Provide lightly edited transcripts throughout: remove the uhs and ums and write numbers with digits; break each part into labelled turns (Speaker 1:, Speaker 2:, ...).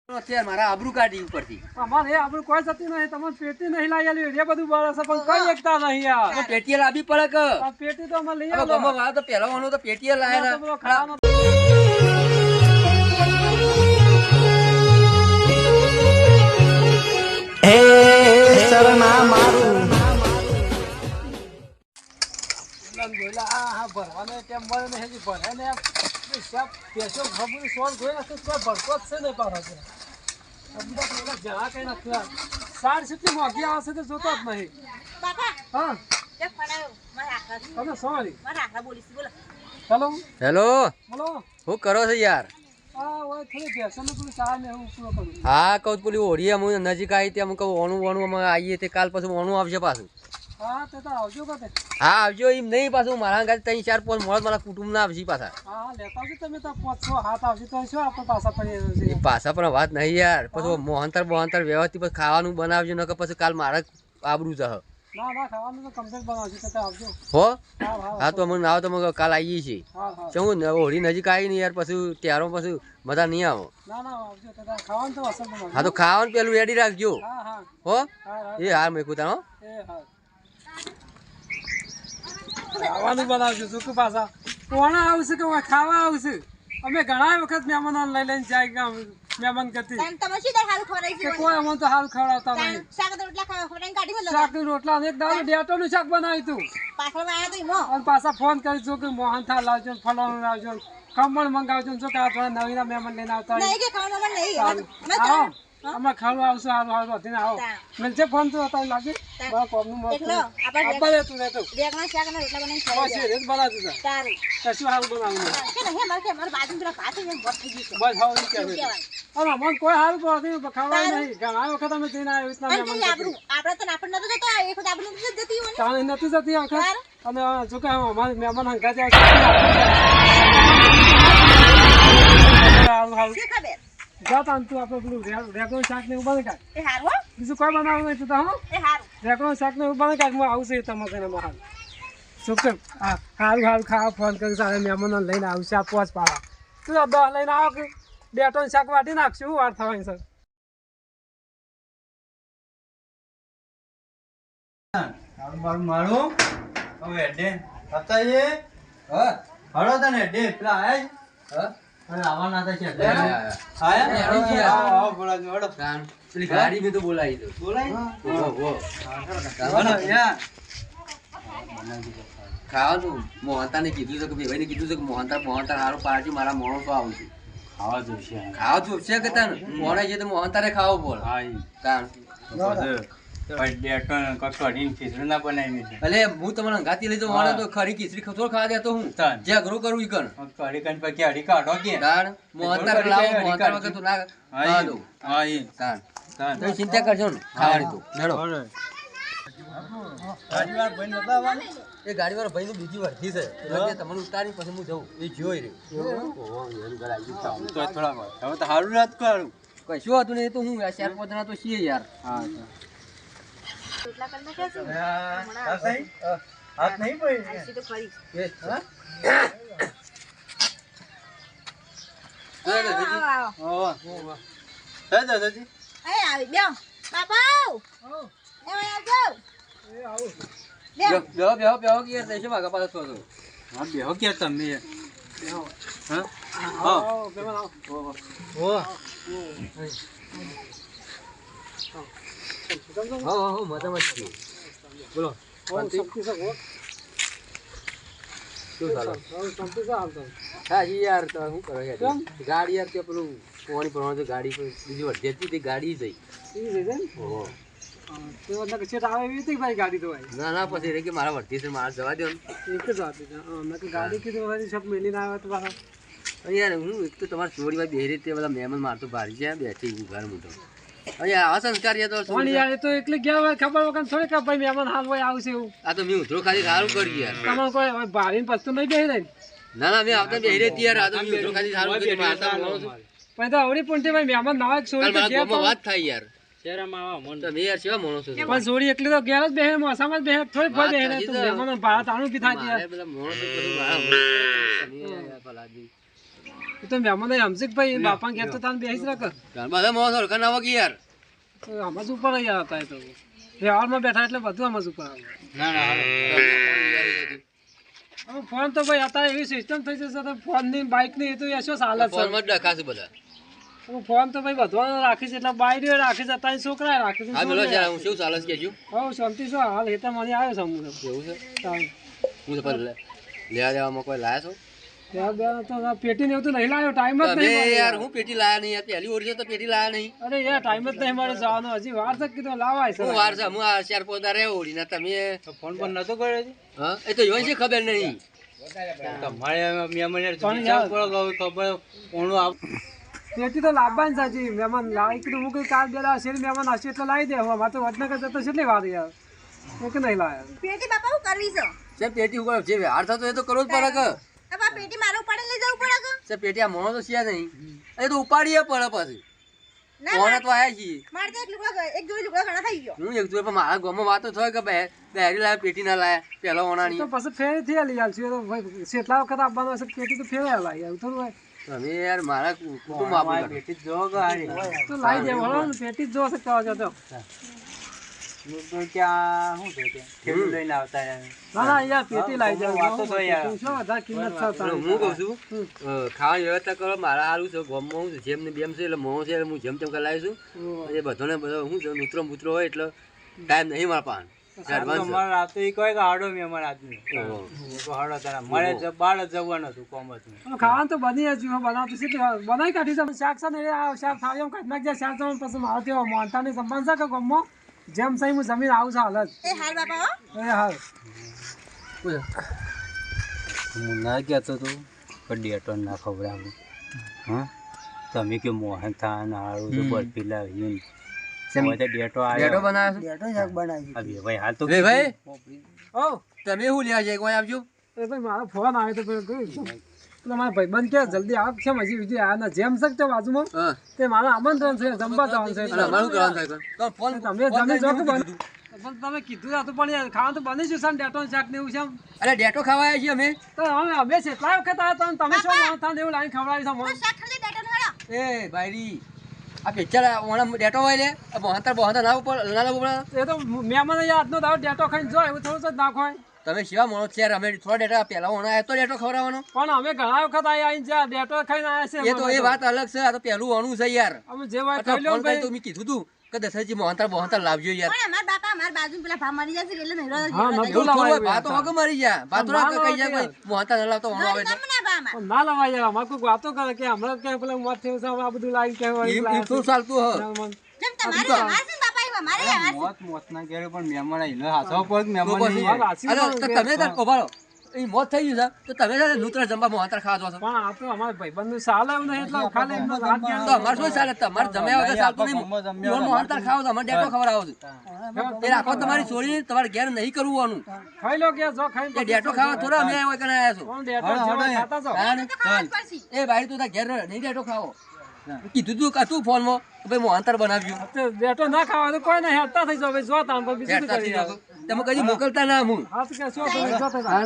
Speaker 1: અત્યારે મારા આબરૂ કાઢી ઉપરથી.
Speaker 2: અમારે એ આબરૂ કોઈ જતી નહીં. તમને પેટી નહીં લાવી આલી એ બધું બળે છે પણ કઈ એકતા નહીં યાર.
Speaker 1: તો પેટીએ લાવી પડે કે
Speaker 2: આ પેટી તો અમે લઈ
Speaker 1: હવે
Speaker 2: આલો.
Speaker 1: ગમો વાળો તો પહેલો વાનો તો પેટીએ લાયા
Speaker 2: તો પેલો ખાવાનો
Speaker 3: હે શરણા મારું
Speaker 2: બોલા આ ભરવાનો ટેમ મળે ને હજી ભરે ને હિસાબ પેસો ખબર સોળ ગયો તો કોઈ ભરતો જ છે ને પાછો છે. જરા કઈ નથી. 60 મોંઘી આવશે તો જોતો જ નહીં.
Speaker 4: બાપા
Speaker 2: હા
Speaker 4: તે ફડાયો મારા આખા
Speaker 2: તમે સોરી.
Speaker 4: મારા આખા બોલીશ બોલો.
Speaker 2: હેલો
Speaker 1: હેલો
Speaker 2: બોલો.
Speaker 1: શું કરો છો યાર?
Speaker 2: હા ઓય થોડી બેસન પેલું ચા ને હું પૂરો કરું.
Speaker 1: હા કહું પેલી ઓઢી અમે નજીક આવી ત્યાં હું કહું ઓણું અમે આવીએ તે કાલ પછી ઓણું આવશે પાછું.
Speaker 2: હા તે તો આવજો કાતે.
Speaker 1: હા આવજો એમ નહીં પાછું મારા ગાડી 3 4 5 મળે મારા કુટુંબના આવશે પાછા.
Speaker 2: હા લેતા આવજો તમે તો 500 હાથ આવશે તો શું આપણે પાછા પડી
Speaker 1: એ પાછા પણ વાત નહીં યાર. પછી મોહનતર વ્યવસ્થિત પછી ખાવાનું બનાવજો નકર પછી કાલ મારે આબરું જશે.
Speaker 2: ના ના ખાવાનું તો કમ્પ્લીટ બનાવજો તો આવજો.
Speaker 1: હો
Speaker 2: હા હા
Speaker 1: હા તો અમે ના તો અમે કાલ આવીએ છીએ.
Speaker 2: હા હા
Speaker 1: શું હોળી નજીક આવી ને યાર પછી ત્યારો પછી બધા નહીં આવો.
Speaker 2: ના ના આવજો તો ખાવાનું તો અસર બનાવજો.
Speaker 1: હા તો ખાવાનું પેલું રેડી રાખજો.
Speaker 2: હા હા
Speaker 1: હો
Speaker 2: હા હા
Speaker 1: એ હાર મેં કુતા હો.
Speaker 2: એ હા ખાવાનું બનાવજો શું કે પાછા કોણા આવશે કે ખાવા આવશે. અમે ઘણા વખત મહેમાનો લઈ લઈને જાય કે મહેમાન કરતી
Speaker 4: તાન તમે શું દર હારું ખવરાઈ
Speaker 2: કે
Speaker 4: છે
Speaker 2: કોઈ અમને તો હાલ ખવડાવતા નહીં.
Speaker 4: શાક તો રોટલા ખાવા ખવરાઈને કાઢી મેલો.
Speaker 2: શાક રોટલા ને એક દાડો ડેટોનું શાક બનાવ્યું તું
Speaker 4: પાછળ માં આયા તો ઈમો
Speaker 2: અને પાછા ફોન કરી જો કે મોહનથાળ લાવજો ને ફલાણું લાવજો ને ખમણ મંગાવજો ને જો કે આ થોડા નવીના મહેમાન લઈને આવતા હોય.
Speaker 4: નહીં કે ખાવાનું મને નહીં
Speaker 2: સારું.
Speaker 4: મેં
Speaker 2: આવો અમે ખાવા આવશું સારું સારું વધીને આવો મિલશે ફોન તો હતા લાગે બરાબર કોમનું મત
Speaker 4: એકલો આપણે
Speaker 2: આપવા દેતું રહેતું
Speaker 4: રેગના શાક અને રોટલા બનાવીને
Speaker 2: બસ
Speaker 4: ખવડાવી
Speaker 2: એ રીત બનાવતું છે
Speaker 4: સારું
Speaker 2: કશું સારું બનાવવું નહીં.
Speaker 4: કે નહીં મારે બાજુ પેલા ભાત ને બસ થઈ ગયું
Speaker 2: બસ હવે ઈ
Speaker 4: છે
Speaker 2: કહેવાય.
Speaker 4: કહેવાય
Speaker 2: અને અમને કોઈ સારું પડતું ખાવા નહીં. ઘણા વખત અમે જઈને આવ્યા રીતના
Speaker 4: અને
Speaker 2: મહેમાન
Speaker 4: તે આબરૂ આપણે તો નાપડ નતો જતો એ ખુદ આબરૂ નથી જતી હોય ને
Speaker 2: ચાલે નથી જતી વખત
Speaker 4: સારું.
Speaker 2: અને જો કે અમારે મહેમાન હંગાતે સારું સારું
Speaker 4: શું ખબર
Speaker 2: જાતા તું આપણે પેલું રેગણું શાક ને એવું બને કાઢ.
Speaker 4: એ હારું હો
Speaker 2: બીજું કોઈ બનાવવું નહીં તો હો
Speaker 4: એ હારું
Speaker 2: રેગણું શાક ને એવું બને કાઢ. હું આવશે તમે તેને મહાન શું કે હા સારું સારું ખાવા ફોન કરી સારા મહેમાનો લઈને આવશે આ પોચ પાડા તું આ દવા લઈને આવો કે 2 ટન શાક વાટી નાખશું શું વાર થવાની સર.
Speaker 5: મારું હવે ડે હતા એ હળો તને ડે પેલા આયા અરે આવવાના હતા છે આયા બોલાજો હળો
Speaker 1: પેલી ગાડી મેં તો બોલાવી દો.
Speaker 5: બોલાય
Speaker 1: ખાવાનું મોહનતાને કીધું છે કે ભાઈને કીધું છે કે મોહનતા સારું પાડજો મારા માણસો આવશે.
Speaker 5: ખાવા જોશે
Speaker 1: ખાવા તો છે કે તાન મોણે છે તો મોહનતારે ખાવું પડે.
Speaker 5: હા
Speaker 1: તાન
Speaker 5: ખીચડી ના બનાવી
Speaker 1: એટલે હું તમારા અંગાથી લઈ તો મોણે તો ખરી ખીચડી થોડો ખાવા દેતો હું
Speaker 5: તાન.
Speaker 1: જે અઘરું કરું ઈ કર
Speaker 5: કઢી કન પછી અડી કાઢો કે
Speaker 1: તાન મોહનતાર લાવો મોહનતાર વગર તો ના ખાવા દઉં.
Speaker 5: હા ઈ
Speaker 1: તાન
Speaker 5: તાન
Speaker 1: તમે ચિંતા કરજો ને ખાવાની તો હેડો. એ ગાડી વાળો ભાઈ બીજી વર્ધી છે એટલે કે તમને ઉતારી પછી હું જઉં એ જોઈ રહ્યો.
Speaker 5: તો થોડા હવે તો સારું રાત કરું
Speaker 1: કશું હતું નહીં તો હું 4 5 જણા તો છીએ યાર.
Speaker 5: હા
Speaker 4: રોટલા કરી નાખ્યા છે ને?
Speaker 5: હાથ નહીં પડી
Speaker 4: આઈસી તો ખરી
Speaker 1: એ હા?
Speaker 4: આવો.
Speaker 5: દાદાજી
Speaker 4: એ આવી બેહો બાપા એ આવજો
Speaker 2: એ આવું
Speaker 4: બેહો
Speaker 1: બેહો કે યાર દેશે વાગા પાછો છો તો.
Speaker 5: હા બેહો કે તમે હા
Speaker 2: આવો મહેમાન આવો.
Speaker 5: ઓ
Speaker 1: હો મજામાં જ છીએ. બોલો શાંતિ?
Speaker 2: શક્તિ છે હો.
Speaker 1: શું ચાલે?
Speaker 2: શક્તિ છે હાલ તો.
Speaker 1: હા જી યાર તો શું કરો યાર
Speaker 2: કેમ?
Speaker 1: ગાડી યાર તે પેલું કોની પ્રમાણે તો ગાડી પર બીજી વર્ધી હતી તે ગાડી જઈ.
Speaker 2: ઈ છે ને
Speaker 1: ઓહો
Speaker 2: તો એટલે કે છેટ આવે એવી હતી કે ભાઈ ગાડી તો ભાઈ
Speaker 1: ના ના પછી રે કે મારા વર્ધી છે મારે જવા દો ને.
Speaker 2: એક જ વાત છે. મેં તો ગાડી કીધું ભાઈ સબ મેલીને આવ્યા તો પાછા
Speaker 1: યાર હું એક તો તમારી ચોરીમાં બેહી રીતે બધા મહેમાન મારતો ભારી છે બેઠી ઘર મૂકો અહીંયા આવા સંસ્કાર યાર તો
Speaker 2: પણ યાર એ તો એકલી ગયા હોય ખબર વગર થોડી કે ભાઈ મહેમાન હાલ હોય આવશે એવું.
Speaker 1: આ તો મેં ઉધરો ખાલી સારું કરી યાર.
Speaker 2: તમારે કોઈ ભારીને પસ્તું નહીં બેહી રહી
Speaker 1: ના ના મેં આવતા બેહી રહેતી યાર આ તો મેં ઉધરો ખાલી સારું કરી મારતા માણો છું.
Speaker 2: પણ તો અવળી પૂંટી ભાઈ મહેમાન ના હોય
Speaker 1: કાલ
Speaker 2: સોરી તો
Speaker 1: મારા
Speaker 2: ગયા
Speaker 1: ગામમાં વાત થાય યાર.
Speaker 5: શેરામાં આવા મન
Speaker 1: તમે યાર કેવા માણસો છો?
Speaker 2: પણ સોરી એકલી તો ઘેર જ બેહે મોસામાં જ બેહે થોડી ફળ બેહે
Speaker 1: વાત
Speaker 2: તું
Speaker 1: સાચી છે.
Speaker 2: મહેમાન ભાડા તાણું બી થાય
Speaker 1: મારે
Speaker 2: યાર.
Speaker 1: પેલા માણસો પછી મારા તમે યાર ભલાજી.
Speaker 2: એ તો મહેમાન હમસિકભાઈ બાપા ઘેર તો તાન બેસી રાખ
Speaker 1: બધા મોસ હરખા ના વાગી યાર
Speaker 2: આમાં જ ઉપર યાર હતા એ તો વ્યવહારમાં બેઠા એટલે બધું આમાં જ ઉપર આવે
Speaker 5: ના ના
Speaker 2: હવે ફોન તો ભાઈ અત્યારે એવી સિસ્ટમ થઈ જશે તો ફોનની બાઇકની એ તો એ શું હાલત છે
Speaker 1: ફોનમાં જ ડખાશું બધા
Speaker 2: ફોન તો ભાઈ બધવાનું રાખીશ એટલે બાયડીઓ રાખીશ અત્યારે છોકરા રાખીશ
Speaker 1: હા બોલો યાર હું શું ચાલે છે કેજો
Speaker 2: હવ શાંતિ શું હાલ એ તો મને આવ્યો છે હું
Speaker 1: એવું છે હું તો પણ લેવા દેવામાં કોઈ લાયા છો
Speaker 2: ત્યાં બે તો પેટી ને એવું તો નહીં લાવ્યો ટાઈમ જ
Speaker 1: તમે
Speaker 2: નહીં મળે
Speaker 1: યાર હું પેટી લાયા નહીં યાર પહેલી ઓર છે તો પેટી લાયા નહીં
Speaker 2: અરે યાર ટાઈમ જ નહીં મળે જવાનો હજી વાર છે કીધું લાવાય છે
Speaker 1: હું વાર છે હું આ ચાર પોતા રે ઓડી ના તમે
Speaker 5: ફોન પર નતો કર્યો છે
Speaker 1: હા એ તો યોન છે ખબર નહીં
Speaker 5: તમારે મહેમાન
Speaker 2: પણ યાર-
Speaker 5: ખબર કોણું આવ
Speaker 2: પેટી તો લાવવાની સાચી મહેમાન લાવી કીધું હું કઈ કાલ બે શેર મહેમાન હશે એટલે લાવી દે હવે તો વડનગર જતો કેટલી વાર યાર એ કે નહીં લાવ્યા
Speaker 4: પેટી બાપા હું કરવી છે
Speaker 1: છે પેટી ઉપર જે વ્યવહાર થતો એ તો કરવો જ પડે કે
Speaker 4: બાપા પેટી મારું પડે લઈ જવું પડે કે
Speaker 1: છે પેટી આ મોણો તો છે નહીં એ તો ઉપાડીએ પડે પછી
Speaker 4: ના
Speaker 1: મોણા તો આયા છીએ
Speaker 4: મારે તો એક જોડી લુગડા ઘણા થઈ ગયો
Speaker 1: હું એક જોઈ પણ મારા ગામમાં વાતો થાય કે બેરી લાયા પેટી ના લાયા પેલો ઓણાની
Speaker 2: તો પછી ફેર થી લઈ આવશું એ તો ભાઈ કેટલા વખત આપવાનો હશે પેટી તો ફેર લાવી આવું થોડું હોય
Speaker 1: તમે યાર મારા કુટુંબ આપું
Speaker 5: પેટી જો કે હારી
Speaker 2: તો લાવી દે વળો ને પેટી જ જોશે કહો છો તો
Speaker 5: તો ક્યાં શું છે ત્યાં ખેડૂત લઈને આવતા રહ્યા.
Speaker 2: ના ના યાર પેટી લાવી દે
Speaker 5: વાતો તો યાર.
Speaker 2: શું વધારે કિંમત છે
Speaker 1: એટલે હું કહું છું ખાવાની વ્યવસ્થા કરો મારા સારું છે ગામમાં હું જેમ ને બેમ છે એટલે મોં છે એટલે હું જેમ તેમ કરાવીશું એ બધાને બધો શું છે મિત્રો હોય એટલે ટાઈમ નહીં મારા પાસે એડવાન્સ
Speaker 5: અમારે રાતે ઈ કહે કે હાડો મેં અમારા આદમી તો હાડો તારા મળે છે બાર જ જવાનું હતું કોમત
Speaker 2: ખાવાનું તો બની જ બનાવતું છે બનાવી કાઢી છે શાક છે ને આ શાક થાળી એમ કાઢી નાખજે શાક જમવાનું પછી મારે તેવા મોનતાની સંબંધ છે કે ગામમાં જેમ સહી હું જમીન આવું છું હાલ જ
Speaker 4: એ હાલ બાપા હો
Speaker 2: એ હાલ
Speaker 5: હું ના કહેતો તો ડેટો ના ખવડાવું હા તમે કે મોહન થાન હાડું તો બરફી લાવી ડેટો
Speaker 1: ડેટો
Speaker 5: આવ્યો
Speaker 1: બનાવ્યો
Speaker 5: હવે ભાઈ હાલ તો
Speaker 1: વે ભાઈ
Speaker 2: ઓ
Speaker 1: તમે શું લેવા જાય કોઈ આપજો
Speaker 2: એ ભાઈ મારો ફોન આવ્યો તો પેલો એટલે મારા ભાઈબંધ કે જલ્દી આવ કેમ હજી બીજી આ ના જેમ શક છે બાજુમાં
Speaker 1: હા
Speaker 2: તે મારા આમંત્રણ છે જમવા જવાનું છે
Speaker 1: અને અમારું કરવાનું થાય તો ફોન
Speaker 2: તમે જમી જો કે પણ તમે કીધું હતું પણ યાર ખાવાનું તો બની છે સાન ડેટો શાક ને એવું છે એમ.
Speaker 1: અરે ડેટો ખાવા આવ્યા છીએ અમે
Speaker 2: તો અમે છે એટલા વખત આવ્યા તો તમે શું મોહનથાળ એવું લાવીને ખવડાવી છે મોહન
Speaker 4: શાક ખાલી ડેટો હેડો
Speaker 1: એ ભાઈરી આ પિક્ચર ઓણા ડેટો હોય લે બહોતર ના ઉપર ના લાવવું પડે
Speaker 2: એ તો મહેમાન આજનો દાવ ડેટો ખાઈને જો એવું થોડું જ નાખો
Speaker 1: તમે સેવા માણો છો યાર અમે થોડા ડેટા પહેલા ઓણા આવ્યો તો ડેટો ખવડાવવાનો
Speaker 2: પણ અમે ઘણા વખત આવીને જ્યાં ડેટો ખાઈને આવ્યા
Speaker 1: એ તો એ વાત અલગ છે આ તો પહેલું ઓણું છે યાર
Speaker 2: અમે જે વાત
Speaker 1: એટલે
Speaker 2: કરી લો
Speaker 1: ફોન કરી તો મેં કીધું તું કે દશરથજી બહોતર લાવજો યાર
Speaker 4: પણ અમાર બાપા અમાર બાજુ પેલા ભા મરી જશે એટલે નહીં
Speaker 2: હા,
Speaker 4: રહ્યો
Speaker 2: નતું
Speaker 1: એવું થોડું હોય,
Speaker 2: લાવાયું
Speaker 1: ભાતો
Speaker 2: યાર.
Speaker 1: વગર મરી જાય ભાતો
Speaker 2: ના
Speaker 1: ના કહી જાય
Speaker 2: લાવાયું
Speaker 1: કોઈ બહોતર ના લાવતો ઓણો આવે તો
Speaker 4: ના બા અમાર
Speaker 2: પણ ના લવાય યાર અમારે કોઈ વાતો કરે કે હમણાં કે પેલા મત થયું છે આ બધું લાવી
Speaker 1: એ શું ચાલતું હ
Speaker 4: જેમ તમારે અમાર છે ને બાપા એવું અમારે અમાર છે.
Speaker 5: મોત મોતના ઘેરે પણ મહેમાન આવીને હાથો પર
Speaker 1: તો
Speaker 5: મહેમાન
Speaker 1: પછી
Speaker 5: નહીં આવે.
Speaker 2: આશીર્વાદ
Speaker 1: અરે તો તમે તાર ઉભા રહો એ મોત થઈ ગયું છે તો તમે છે નૂતન જમવા બહોતર ખાવા છો
Speaker 2: પણ આ તો અમારા ભાઈબંધનું સાલ એવું નહીં એટલે ખાલી એમનો વાત
Speaker 1: તો
Speaker 2: જાણો.
Speaker 1: અમારે શું ચાલે તમારે જમ્યા વગર ચાલતું નહીં બહોતર ખાવો તો અમારે ડેટો ખવડાવો છો એ રાખો તમારી છોડી તમારે ઘેર નહીં કરવું આનું
Speaker 2: ખાઈ લો કે જો ખાઈને
Speaker 1: એ ડેટો ખાવા થોડા અમે આવ્યા કને આવ્યા છો
Speaker 2: કોણ ડેટો જેવા ખાતા છો
Speaker 1: હા ને?
Speaker 4: તો ખાવા જ પડશે.
Speaker 1: એ ભાઈ તું તાર ઘેર નહીં ડેટો ખાવો કીધું તું કાતું ફોનમાં કે ભાઈ મોહંતર બનાવ્યું
Speaker 2: તો ડેટો ના ખાવા તો કોઈ નહીં હેડતા થઈ જાવ ભાઈ જો તાન પર બીજું શું
Speaker 1: હેડતા
Speaker 2: કરી
Speaker 1: થઈ જાઓ. તમે કદી મોકલતા ના હું
Speaker 2: હા તો કે શું તમે જો તો
Speaker 1: હા?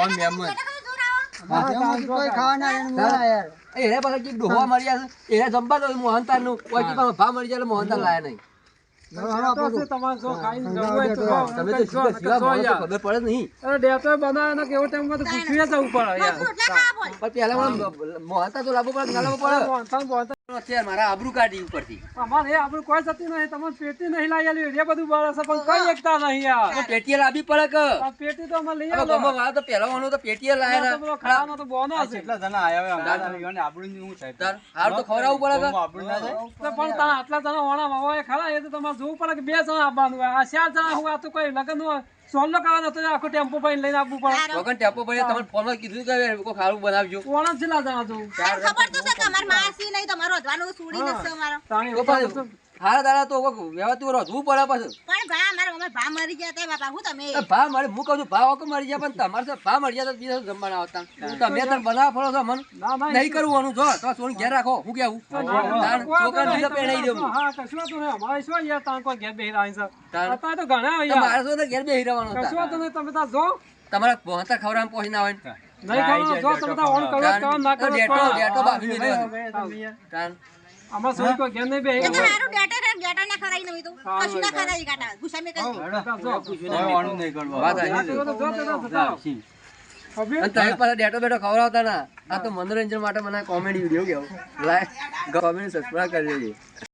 Speaker 4: અમે બધા જોર આવો
Speaker 1: એ રે પાછા કીધું ડોહા મર્યા છે એને જમવા દો મોહનતાર નું કોઈ કે ભા મરી જાય એટલે મોહનતાર લાયા નહીં
Speaker 2: તો છે તમારે જો ખાઈને જવું હોય તો જો.
Speaker 1: તમે તો સીધા સીધા
Speaker 2: જો
Speaker 1: માણસો,
Speaker 2: યાર.
Speaker 1: ખબર પડે નહીં
Speaker 2: અરે ડેટો બનાવે ને કેવો ટાઈમ તો પૂછ્યું જવું પડે યાર
Speaker 4: રોટલા ખાવા બોલ.
Speaker 1: પણ પહેલા મોહનતાર તો લાવવું પડે કે ના લાવવું પડે અત્યારે મારા આબરૂ કાઢી ઉપરથી
Speaker 2: અમારે એ આપણું કોઈ જતી નહીં તમારે પેટી નહીં લાવી આલી એ બધું બળે છે પણ કઈ એકતા નહીં યાર
Speaker 1: તો પેટીએ લાવવી પડે કે
Speaker 2: આ પેટી તો અમે લઈ
Speaker 1: હવે
Speaker 2: આવો
Speaker 1: ગમો વાળા તો પહેલા વાનું તો પેટીએ લાયા
Speaker 2: તો પેલો ખાવાનો તો બોનો છે
Speaker 5: કેટલા જણા આવ્યા હોય અમારા યુવાને આપણું શું થાય
Speaker 1: તાર હાલ તો ખવડાવવું પડે કે
Speaker 5: આપણું ના જાય
Speaker 2: તો પણ તારા આટલા જણા હોણા હોય ખરા એ તો તમારે જોવું પડે કે 2 જણા આવવાનું હોય આ 4 જણા હોય આ તો કોઈ લગ્ન નું સોલ્લો કરવાનો તો આખો ટેમ્પો ભરીને લઈને આવવું પડે
Speaker 1: વગર ટેપો પડે તમને ફોનમાં કીધું કે કોઈ ખારું બનાવજો
Speaker 2: કોણ છેલ્લા જણા જોવું
Speaker 4: આને ખબર તો છે કે અમાર માસી નહીં તમારો વધવાનું છોડી જશે અમારો.
Speaker 2: તાણી
Speaker 1: તો પાછું હારા દાડા તો વ્યવહાર રોધવું પડે પાછું
Speaker 4: પણ ભા અમાર ભા મરી ગયા તા બાપા હું તમે
Speaker 1: એ ભા મારે હું કહું છું ભા વગર મરી જાય પણ તમારે તો ભા મરી જાય તો બીજા જમવાના આવતા તમે તાર બનાવવા ફરો છો મન
Speaker 2: ના ના
Speaker 1: નહીં કરવાનું જો તો સોન ઘેર રાખો હું કેવું તાણ છોકરા બીજા પહેરાઈ દઉં
Speaker 2: હા કશું વાંધો નહીં અમારે શું યાર તાણ કોઈ ઘેર બેહી રહ્યા છે
Speaker 1: તાણ.
Speaker 2: અત્યારે તો ઘણા યાર
Speaker 1: મારે તો ઘેર બેહી રહેવાનું
Speaker 2: કશું વાંધો નહીં તમે તાર જો
Speaker 1: તમારા ભણતર ખવડાવવાનું પહોંચી ના હોય ને.
Speaker 2: નહીં ખાવાનું, જો તમે તાર ઓન કરો તો કરો, ના કરો તો
Speaker 1: ડેટો
Speaker 2: કરો.
Speaker 1: ડેટો બાફી
Speaker 2: હવે
Speaker 1: દીધો. તાન.
Speaker 2: આમાં શું કોઈ ઘેર નહીં બેહી
Speaker 4: એ તો હારું ડેટા ના ખરાઈ નહીં તો કશું ના ખરાઈ ગાટા ગુસ્સા મે કરી
Speaker 1: વાત આવી છે. અને તમે પાછા ડેટો બેટો ખવડાવતા ના. આ તો મનોરંજન માટે મને કોમેડી વિડીયો કેવું લાઈક કોમેડી સબસ્ક્રાઇબ કરી દેજો.